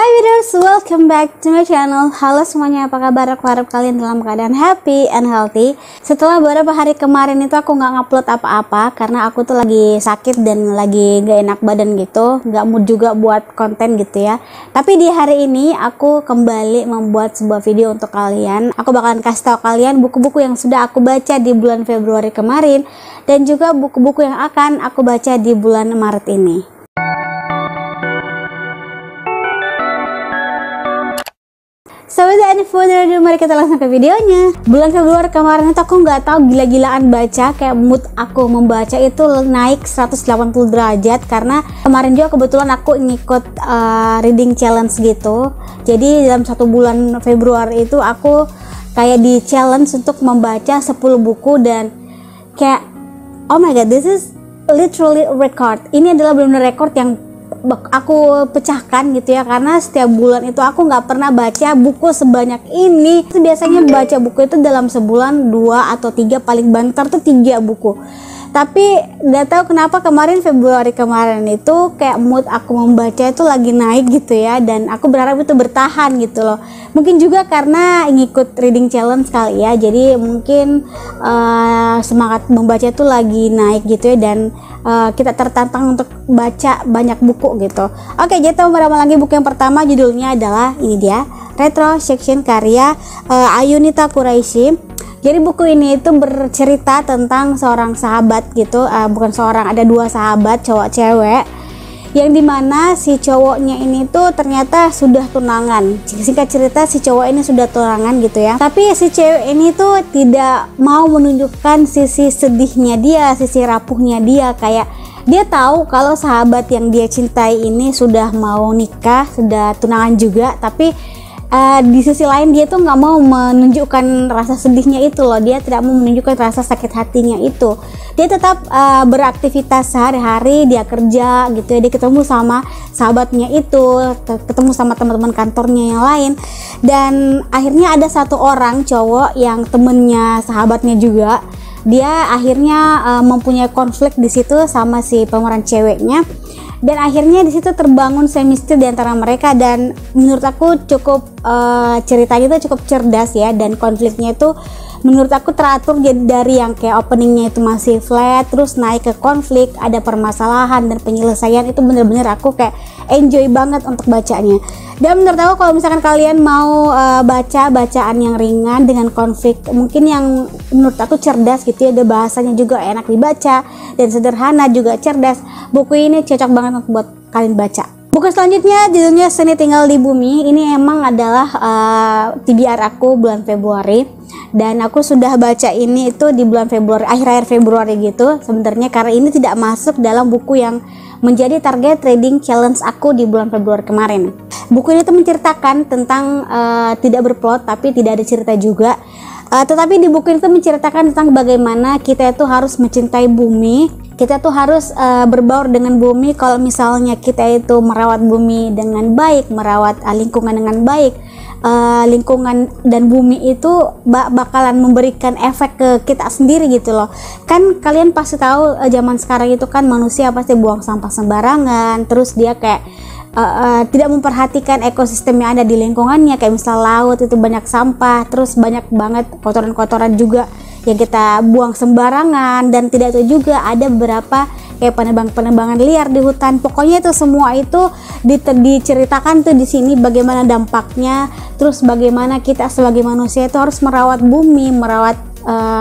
Hai viewers, welcome back to my channel. Halo semuanya, apa kabar? Aku harap kalian dalam keadaan happy and healthy. Setelah beberapa hari kemarin itu aku nggak ngupload apa-apa karena aku tuh lagi sakit dan lagi gak enak badan gitu, nggak mood juga buat konten gitu ya. Tapi di hari ini aku kembali membuat sebuah video untuk kalian. Aku bakalan kasih tahu kalian buku-buku yang sudah aku baca di bulan Februari kemarin dan juga buku-buku yang akan aku baca di bulan Maret ini. So without any further ado, mari kita langsung ke videonya. Bulan Februari kemarin itu aku nggak tahu gila-gilaan baca, kayak mood aku membaca itu naik 180 derajat karena kemarin juga kebetulan aku ngikut reading challenge gitu. Jadi dalam 1 bulan Februari itu aku kayak di challenge untuk membaca 10 buku dan kayak oh my god, this is literally a record. Ini adalah benar-benar record yang aku pecahkan gitu ya, karena setiap bulan itu aku nggak pernah baca buku sebanyak ini. Biasanya baca buku itu dalam sebulan 2 atau 3, paling banter tuh 3 buku. Tapi nggak tahu kenapa kemarin Februari kemarin itu kayak mood aku membaca itu lagi naik gitu ya, dan aku berharap itu bertahan gitu loh. Mungkin juga karena ngikut reading challenge kali ya, jadi mungkin semangat membaca itu lagi naik gitu ya, dan kita tertantang untuk baca banyak buku gitu. Oke, jadi teman-teman lagi buku yang pertama judulnya adalah ini dia, Retrospection karya Ayunita Quraisy. Jadi buku ini itu bercerita tentang seorang sahabat gitu, bukan seorang, ada 2 sahabat cowok cewek, yang dimana si cowoknya ini tuh ternyata sudah tunangan. Singkat cerita si cowok ini sudah tunangan gitu ya, tapi si cewek ini tuh tidak mau menunjukkan sisi sedihnya dia, sisi rapuhnya dia. Kayak dia tahu kalau sahabat yang dia cintai ini sudah mau nikah, sudah tunangan juga, tapi di sisi lain dia tuh nggak mau menunjukkan rasa sedihnya itu loh. Dia tidak mau menunjukkan rasa sakit hatinya itu. Dia tetap beraktivitas sehari-hari, dia kerja gitu ya, dia ketemu sama sahabatnya itu, ketemu sama teman-teman kantornya yang lain, dan akhirnya ada satu orang cowok yang temennya sahabatnya juga. Dia akhirnya mempunyai konflik di situ sama si pemeran ceweknya, dan akhirnya di situ terbangun semistri di antara mereka. Dan menurut aku cukup ceritanya itu cukup cerdas ya, dan konfliknya itu menurut aku teratur. Jadi dari yang kayak openingnya itu masih flat, terus naik ke konflik, ada permasalahan dan penyelesaian, itu bener-bener aku kayak enjoy banget untuk bacanya. Dan menurut aku kalau misalkan kalian mau baca bacaan yang ringan dengan konflik mungkin yang menurut aku cerdas gitu ya, ada bahasanya juga enak dibaca dan sederhana juga cerdas, buku ini cocok banget untuk buat kalian baca. Buku selanjutnya judulnya Seni Tinggal di Bumi. Ini emang adalah TBR aku bulan Februari, dan aku sudah baca ini itu di bulan Februari, akhir-akhir Februari gitu sebenarnya, karena ini tidak masuk dalam buku yang menjadi target reading challenge aku di bulan Februari kemarin. Buku ini tuh menceritakan tentang tidak berplot tapi tidak ada cerita juga, tetapi di buku ini tuh menceritakan tentang bagaimana kita itu harus mencintai bumi. Kita tuh harus berbaur dengan bumi. Kalau misalnya kita itu merawat bumi dengan baik, merawat lingkungan dengan baik, lingkungan dan bumi itu bakalan memberikan efek ke kita sendiri gitu loh. Kan kalian pasti tahu zaman sekarang itu kan manusia pasti buang sampah sembarangan, terus dia kayak tidak memperhatikan ekosistem yang ada di lingkungannya. Kayak misal laut itu banyak sampah, terus banyak banget kotoran-kotoran juga yang kita buang sembarangan, dan tidak itu juga ada beberapa kayak penebangan liar di hutan. Pokoknya itu semua itu diceritakan tuh di sini bagaimana dampaknya, terus bagaimana kita sebagai manusia itu harus merawat bumi, merawat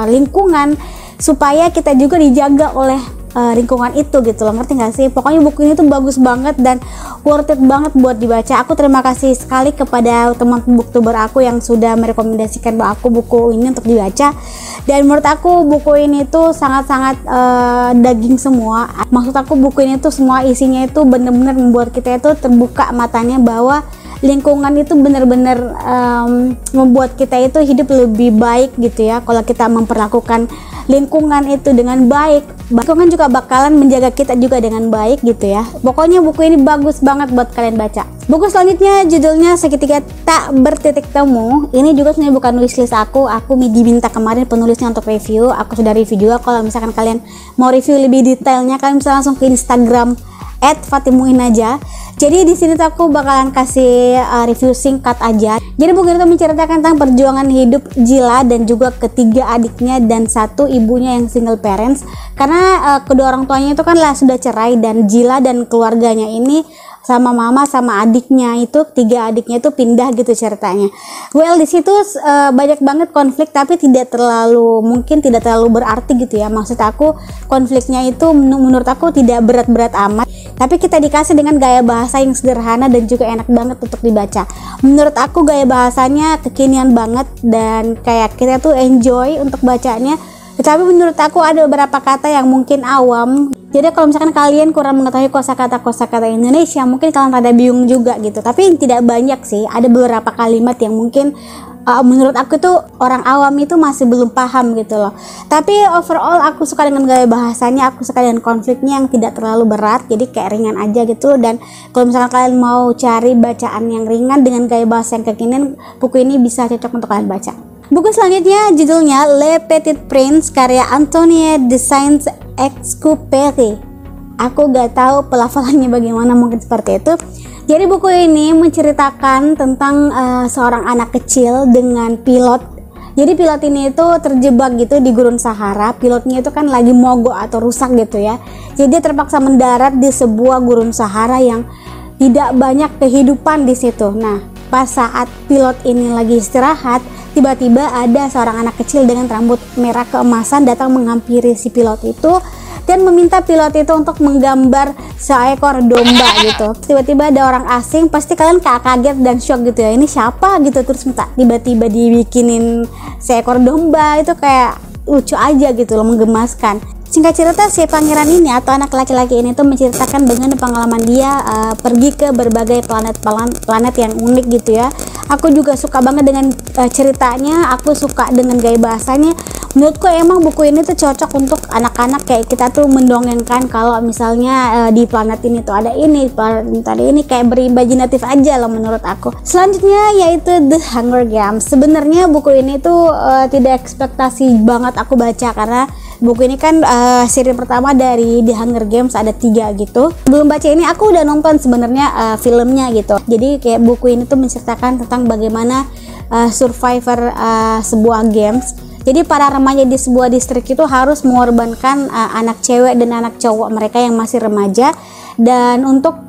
lingkungan supaya kita juga dijaga oleh lingkungan itu gitu loh, ngerti gak sih? Pokoknya buku ini tuh bagus banget dan worth it banget buat dibaca. Aku terima kasih sekali kepada teman booktuber aku yang sudah merekomendasikan aku buku ini untuk dibaca, dan menurut aku buku ini tuh sangat-sangat daging semua. Maksud aku buku ini tuh semua isinya itu bener-bener membuat kita itu terbuka matanya bahwa lingkungan itu benar-benar membuat kita itu hidup lebih baik gitu ya. Kalau kita memperlakukan lingkungan itu dengan baik, lingkungan juga bakalan menjaga kita juga dengan baik gitu ya. Pokoknya buku ini bagus banget buat kalian baca. Buku selanjutnya judulnya Segitiga Tak Bertitik Temu. Ini juga sebenarnya bukan wishlist aku diminta kemarin penulisnya untuk review. Aku sudah review juga. Kalau misalkan kalian mau review lebih detailnya, kalian bisa langsung ke Instagram @fatimuinaja. Jadi di sini tuh aku bakalan kasih review singkat aja. Jadi buku itu menceritakan tentang perjuangan hidup Jila dan juga ketiga adiknya dan satu ibunya yang single parents. Karena kedua orang tuanya itu kan lah sudah cerai, dan Jila dan keluarganya ini sama mama sama adiknya itu, tiga adiknya itu pindah gitu ceritanya. Well, di situ banyak banget konflik, tapi tidak terlalu, mungkin tidak terlalu berarti gitu ya. Maksud aku konfliknya itu menurut aku tidak berat-berat amat, tapi kita dikasih dengan gaya bahasa yang sederhana dan juga enak banget untuk dibaca. Menurut aku gaya bahasanya kekinian banget dan kayak kita tuh enjoy untuk bacanya. Tetapi menurut aku ada beberapa kata yang mungkin awam. Jadi kalau misalkan kalian kurang mengetahui kosakata Indonesia, mungkin kalian rada bingung juga gitu. Tapi tidak banyak sih, ada beberapa kalimat yang mungkin menurut aku tuh orang awam itu masih belum paham gitu loh. Tapi overall aku suka dengan gaya bahasanya, aku suka dengan konfliknya yang tidak terlalu berat, jadi kayak ringan aja gitu. Dan kalau misalkan kalian mau cari bacaan yang ringan dengan gaya bahasa yang kekinian, buku ini bisa cocok untuk kalian baca. Buku selanjutnya judulnya Le Petit Prince karya Antoine de Saint-Exupéry. Aku gak tahu pelafalannya bagaimana, mungkin seperti itu. Jadi buku ini menceritakan tentang seorang anak kecil dengan pilot. Jadi pilot ini itu terjebak gitu di gurun Sahara. Pilotnya itu kan lagi mogok atau rusak gitu ya. Jadi dia terpaksa mendarat di sebuah gurun Sahara yang tidak banyak kehidupan di situ. Nah, pas saat pilot ini lagi istirahat, tiba-tiba ada seorang anak kecil dengan rambut merah keemasan datang menghampiri si pilot itu dan meminta pilot itu untuk menggambar seekor domba gitu. Tiba-tiba ada orang asing, pasti kalian kaget dan shock gitu ya, ini siapa gitu, terus minta tiba-tiba dibikinin seekor domba. Itu kayak lucu aja gitu loh, menggemaskan. Singkat cerita, si pangeran ini atau anak laki-laki ini tuh menceritakan bagaimana pengalaman dia pergi ke berbagai planet yang unik gitu ya. Aku juga suka banget dengan ceritanya, aku suka dengan gaya bahasanya. Menurutku emang buku ini tuh cocok untuk anak-anak, kayak kita tuh mendongengkan kalau misalnya di planet ini tuh ada ini, planet ini tuh ada ini, kayak berimajinatif aja loh menurut aku. Selanjutnya yaitu The Hunger Games. Sebenarnya buku ini tuh tidak ekspektasi banget aku baca, karena buku ini kan seri pertama dari The Hunger Games, ada 3 gitu. Belum baca ini, aku udah nonton sebenarnya filmnya gitu. Jadi kayak buku ini tuh menceritakan tentang bagaimana survivor sebuah games. Jadi para remaja di sebuah distrik itu harus mengorbankan anak cewek dan anak cowok mereka yang masih remaja, dan untuk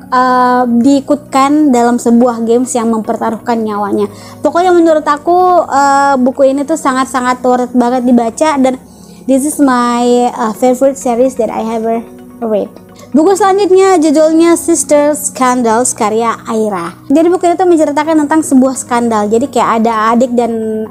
diikutkan dalam sebuah games yang mempertaruhkan nyawanya. Pokoknya menurut aku buku ini tuh sangat-sangat worth banget dibaca, dan this is my favorite series that I ever read. Buku selanjutnya judulnya Sister Scandals karya Aira. Jadi buku itu menceritakan tentang sebuah skandal. Jadi kayak ada adik dan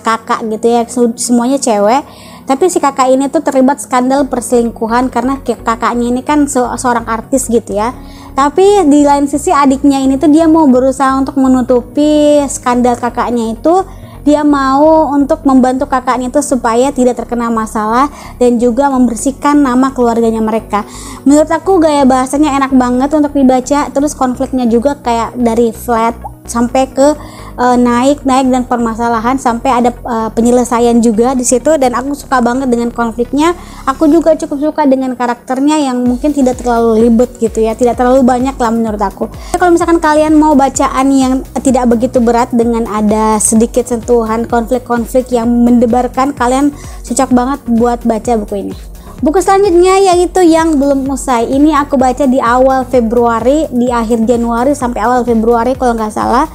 kakak gitu ya, semuanya cewek. Tapi si kakak ini tuh terlibat skandal perselingkuhan karena kakaknya ini kan seorang artis gitu ya. Tapi di lain sisi adiknya ini tuh dia mau berusaha untuk menutupi skandal kakaknya itu. Dia mau untuk membantu kakaknya itu supaya tidak terkena masalah dan juga membersihkan nama keluarganya mereka. Menurut aku gaya bahasanya enak banget untuk dibaca, terus konfliknya juga kayak dari flat sampai ke naik dan permasalahan sampai ada penyelesaian juga di situ, dan aku suka banget dengan konfliknya. Aku juga cukup suka dengan karakternya yang mungkin tidak terlalu ribet gitu ya, tidak terlalu banyak lah menurut aku. Kalau misalkan kalian mau bacaan yang tidak begitu berat dengan ada sedikit sentuhan konflik-konflik yang mendebarkan, kalian cocok banget buat baca buku ini. Buku selanjutnya yaitu Yang Belum Usai. Ini aku baca di awal Februari, di akhir Januari sampai awal Februari kalau nggak salah.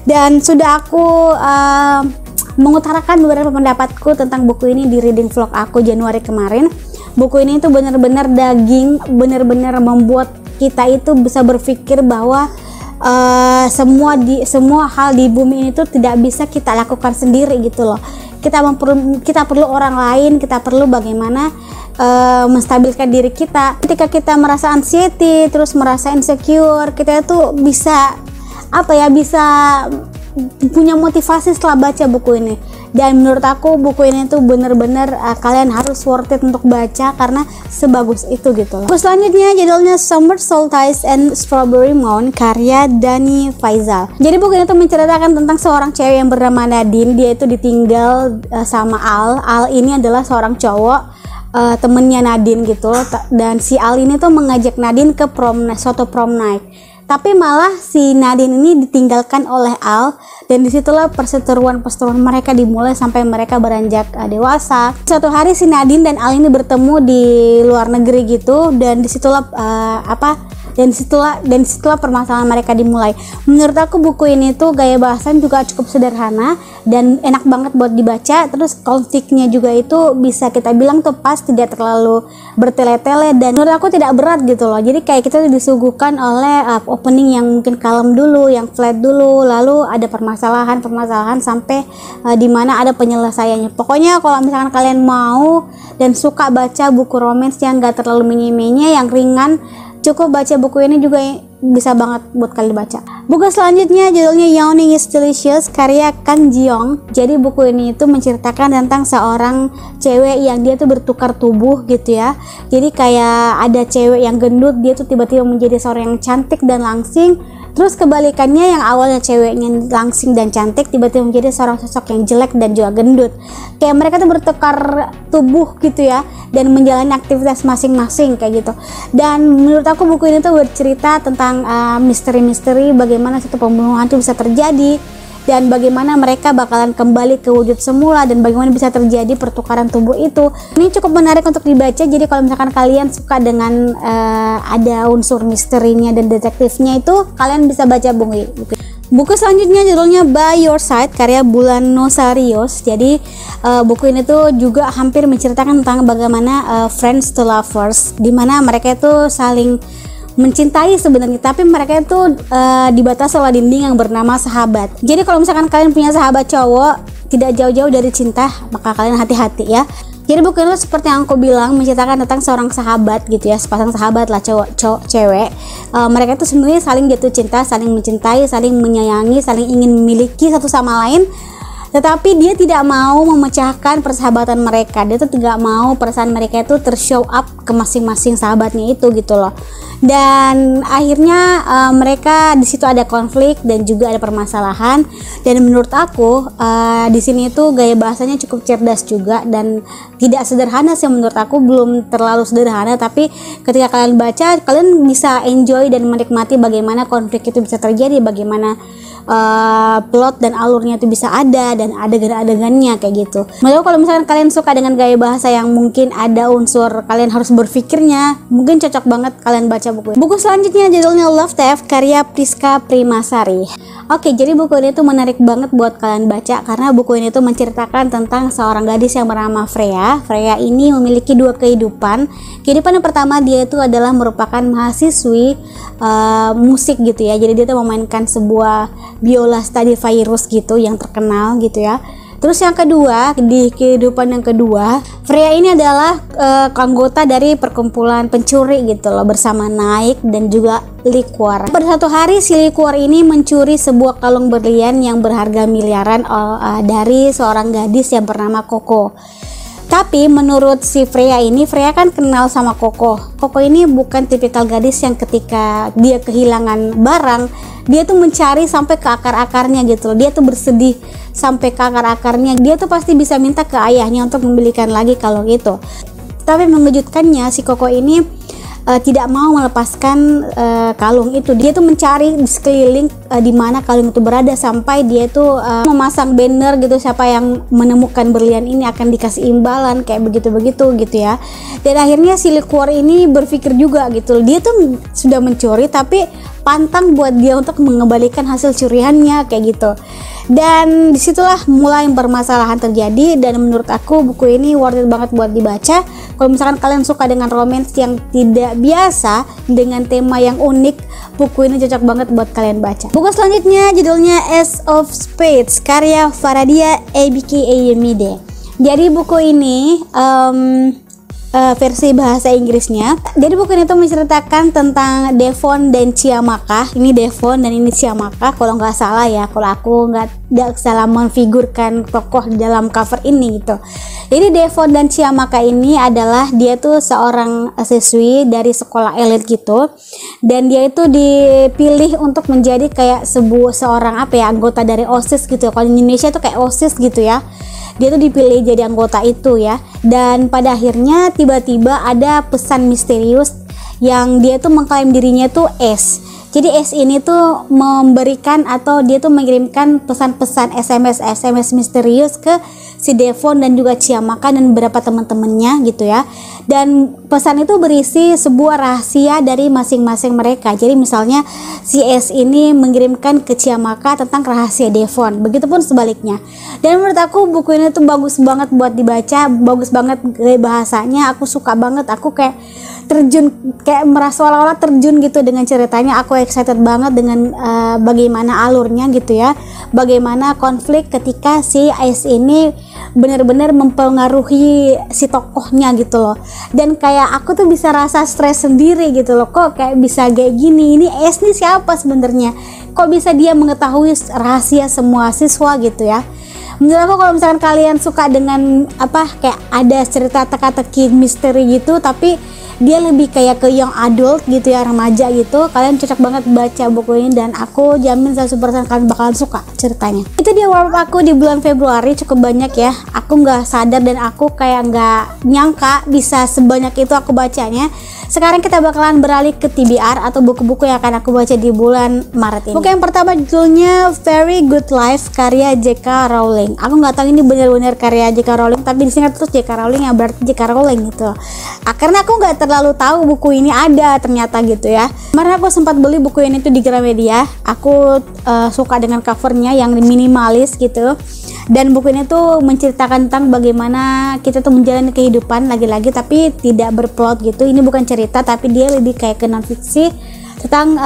Dan sudah aku mengutarakan beberapa pendapatku tentang buku ini di reading vlog aku Januari kemarin. Buku ini tuh bener-bener daging, bener-bener membuat kita itu bisa berpikir bahwa semua hal di bumi ini tuh tidak bisa kita lakukan sendiri gitu loh. Kita perlu orang lain, kita perlu bagaimana menstabilkan diri kita. Ketika kita merasa anxiety, terus merasa insecure, kita tuh bisa bisa punya motivasi setelah baca buku ini. Dan menurut aku buku ini tuh bener-bener kalian harus worth it untuk baca karena sebagus itu gitu loh. Buku selanjutnya judulnya Summer Solstice and Strawberry Moon karya Dani Faizal. Jadi buku ini tuh menceritakan tentang seorang cewek yang bernama Nadine. Dia itu ditinggal sama Al ini adalah seorang cowok temennya Nadine gitu loh. Dan si Al ini tuh mengajak Nadine ke suatu prom night. Tapi malah si Nadine ini ditinggalkan oleh Al, dan disitulah perseteruan mereka dimulai sampai mereka beranjak dewasa. Suatu hari si Nadine dan Al ini bertemu di luar negeri gitu, dan disitulah dan disitulah permasalahan mereka dimulai. Menurut aku buku ini tuh gaya bahasan juga cukup sederhana dan enak banget buat dibaca. Terus konfliknya juga itu bisa kita bilang tuh pas, tidak terlalu bertele-tele, dan menurut aku tidak berat gitu loh. Jadi kayak kita disuguhkan oleh opening yang mungkin kalem dulu, yang flat dulu, lalu ada permasalahan sampai dimana ada penyelesaiannya. Pokoknya kalau misalkan kalian mau dan suka baca buku romance yang gak terlalu menye-menye, yang ringan, cukup baca buku ini juga bisa banget buat kalian baca. Buku selanjutnya judulnya Yawning is Delicious, karya Kang Ji-young. Jadi buku ini itu menceritakan tentang seorang cewek yang dia tuh bertukar tubuh gitu ya. Jadi kayak ada cewek yang gendut, dia tuh tiba-tiba menjadi seorang yang cantik dan langsing. Terus kebalikannya, yang awalnya ceweknya langsing dan cantik tiba-tiba menjadi seorang sosok yang jelek dan juga gendut. Kayak mereka tuh bertukar tubuh gitu ya, dan menjalani aktivitas masing-masing kayak gitu. Dan menurut aku buku ini tuh bercerita tentang misteri-misteri bagaimana satu pembunuhan itu bisa terjadi, dan bagaimana mereka bakalan kembali ke wujud semula, dan bagaimana bisa terjadi pertukaran tubuh itu. Ini cukup menarik untuk dibaca. Jadi kalau misalkan kalian suka dengan ada unsur misterinya dan detektifnya, itu kalian bisa baca buku ini. Buku selanjutnya judulnya By Your Side, karya Bulan Nosarios. Jadi buku ini tuh juga hampir menceritakan tentang bagaimana friends to lovers, dimana mereka itu saling mencintai sebenarnya, tapi mereka itu dibatasi oleh dinding yang bernama sahabat. Jadi kalau misalkan kalian punya sahabat cowok, tidak jauh-jauh dari cinta, maka kalian hati-hati ya. Jadi buku ini seperti yang aku bilang menceritakan tentang seorang sahabat gitu ya, sepasang sahabat lah, cowok cewek. Mereka itu sebenarnya saling jatuh cinta, saling mencintai, saling menyayangi, saling ingin memiliki satu sama lain. Tetapi dia tidak mau memecahkan persahabatan mereka. Dia tuh tidak mau perasaan mereka itu tershow up ke masing-masing sahabatnya itu gitu loh. Dan akhirnya mereka di situ ada konflik dan juga ada permasalahan. Dan menurut aku di sini itu gaya bahasanya cukup cerdas juga dan tidak sederhana sih, menurut aku belum terlalu sederhana, tapi ketika kalian baca kalian bisa enjoy dan menikmati bagaimana konflik itu bisa terjadi, bagaimana plot dan alurnya itu bisa ada, dan adegan-adegannya kayak gitu. Menurut kalau misalkan kalian suka dengan gaya bahasa yang mungkin ada unsur kalian harus berpikirnya, mungkin cocok banget kalian baca buku ini. Buku selanjutnya judulnya Love Theft, karya Priska Primasari. Oke, jadi buku ini tuh menarik banget buat kalian baca karena buku ini tuh menceritakan tentang seorang gadis yang bernama Freya. Freya ini memiliki dua kehidupan. Kehidupan yang pertama, dia itu adalah merupakan mahasiswi musik gitu ya. Jadi dia tuh memainkan sebuah biola Stradivarius gitu yang terkenal gitu ya. Terus yang kedua, di kehidupan yang kedua, Freya ini adalah anggota dari perkumpulan pencuri gitu loh, bersama Naik dan juga Liquor. Pada satu hari si Liquor ini mencuri sebuah kalung berlian yang berharga miliaran dari seorang gadis yang bernama Coco. Tapi menurut si Freya ini, Freya kan kenal sama Coco. Coco ini bukan tipikal gadis yang ketika dia kehilangan barang, dia tuh mencari sampai ke akar-akarnya gitu loh. Dia tuh bersedih sampai ke akar-akarnya. Dia tuh pasti bisa minta ke ayahnya untuk membelikan lagi kalung itu. Tapi mengejutkannya, si Coco ini tidak mau melepaskan kalung itu. Dia tuh mencari di sekeliling di mana kalung itu berada, sampai dia tuh memasang banner gitu, siapa yang menemukan berlian ini akan dikasih imbalan kayak begitu-begitu gitu ya. Dan akhirnya si Liquor ini berpikir juga gitu, dia tuh sudah mencuri tapi pantang buat dia untuk mengembalikan hasil curiannya kayak gitu. Dan disitulah mulai permasalahan terjadi, dan menurut aku buku ini worth it banget buat dibaca. Kalau misalkan kalian suka dengan romance yang tidak biasa dengan tema yang unik, buku ini cocok banget buat kalian baca. Buku selanjutnya judulnya Ace of Spades, karya Faradia Ebiki Eyemide. Jadi buku ini versi bahasa Inggrisnya. Jadi buku ini tuh menceritakan tentang Devon dan Chiamaka. Ini Devon dan ini Chiamaka kalau nggak salah ya, kalau aku nggak salah menfigurkan tokoh dalam cover ini gitu. Jadi Devon dan Chiamaka ini adalah, dia tuh seorang siswi dari sekolah elit gitu, dan dia itu dipilih untuk menjadi kayak seorang anggota dari OSIS gitu. Kalau di Indonesia tuh kayak OSIS gitu ya. dia tuh dipilih jadi anggota itu ya. Dan pada akhirnya tiba-tiba ada pesan misterius yang dia tuh mengklaim dirinya tuh Ace. Jadi Ace ini tuh memberikan atau dia tuh mengirimkan pesan-pesan SMS misterius ke si Devon dan juga Chiamaka dan beberapa teman-temannya gitu ya. Dan pesan itu berisi sebuah rahasia dari masing-masing mereka. Jadi misalnya si Ace ini mengirimkan ke Chiamaka tentang rahasia Devon, begitupun sebaliknya. Dan menurut aku buku ini tuh bagus banget buat dibaca, bagus banget bahasanya, aku suka banget, aku kayak terjun, kayak merasa seolah-olah terjun gitu dengan ceritanya. Aku excited banget dengan bagaimana alurnya gitu ya, bagaimana konflik ketika si Ace ini benar-benar mempengaruhi si tokohnya gitu loh. Dan kayak aku tuh bisa rasa stres sendiri gitu loh, kok kayak bisa kayak gini, ini Ace nih siapa sebenarnya, kok bisa dia mengetahui rahasia semua siswa gitu ya. Menurut aku kalau misalkan kalian suka dengan kayak ada cerita teka-teki misteri gitu, tapi dia lebih kayak ke young adult gitu ya, remaja gitu, kalian cocok banget baca buku ini dan aku jamin 100% kalian bakalan suka ceritanya. Itu dia warm up aku di bulan Februari, cukup banyak ya, aku nggak sadar dan aku kayak nggak nyangka bisa sebanyak itu aku bacanya. Sekarang kita bakalan beralih ke TBR atau buku-buku yang akan aku baca di bulan Maret ini. Buku yang pertama judulnya Very Good Life karya J.K. Rowling. Aku nggak tahu ini benar-benar karya J.K. Rowling, tapi disingkat terus J.K. Rowling yang berarti J.K. Rowling gitu. Karena aku nggak terlalu tahu buku ini ada ternyata gitu ya. Kemarin aku sempat beli buku ini tuh di Gramedia. Aku suka dengan covernya yang minimalis gitu. Dan buku ini tuh menceritakan tentang bagaimana kita tuh menjalani kehidupan lagi-lagi tapi tidak berplot gitu. Ini bukan cerita tapi dia lebih kayak ke non fiksi tentang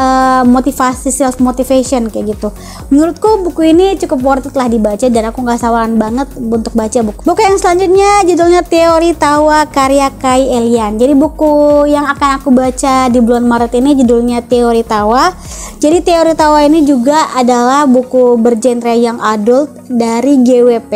motivasi, self motivation kayak gitu. Menurutku buku ini cukup worth it lah dibaca dan aku nggak sabaran banget untuk baca buku yang selanjutnya. Judulnya Teori Tawa karya Kai Elian. Jadi buku yang akan aku baca di bulan Maret ini judulnya Teori Tawa. Jadi Teori Tawa ini juga adalah buku bergenre yang adult dari GWP.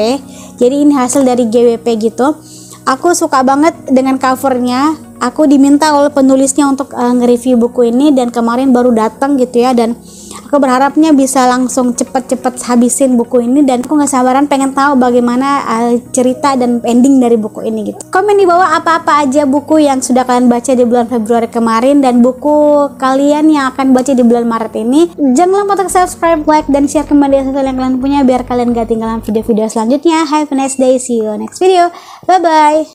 Jadi ini hasil dari GWP gitu. Aku suka banget dengan covernya. Aku diminta oleh penulisnya untuk nge-review buku ini dan kemarin baru datang gitu ya, dan aku berharapnya bisa langsung cepet-cepet habisin buku ini dan aku nggak sabaran pengen tahu bagaimana cerita dan ending dari buku ini gitu. Komen di bawah apa-apa aja buku yang sudah kalian baca di bulan Februari kemarin dan buku kalian yang akan baca di bulan Maret ini. Jangan lupa untuk subscribe, like, dan share ke media sosial yang kalian punya biar kalian gak ketinggalan video-video selanjutnya. Have a nice day, see you next video, bye bye.